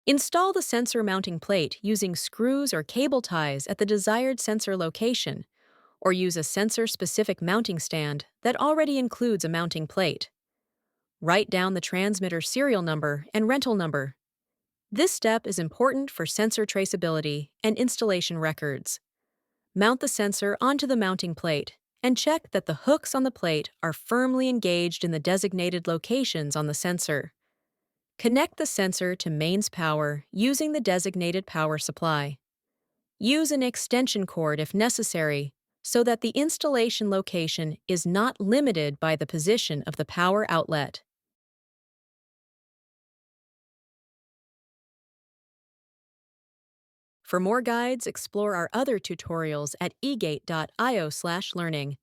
Install the sensor mounting plate using screws or cable ties at the desired sensor location, or use a sensor-specific mounting stand that already includes a mounting plate. Write down the transmitter serial number and rental number. This step is important for sensor traceability and installation records. Mount the sensor onto the mounting plate and check that the hooks on the plate are firmly engaged in the designated locations on the sensor. Connect the sensor to mains power using the designated power supply. Use an extension cord if necessary so that the installation location is not limited by the position of the power outlet. For more guides, explore our other tutorials at egate.io/learning.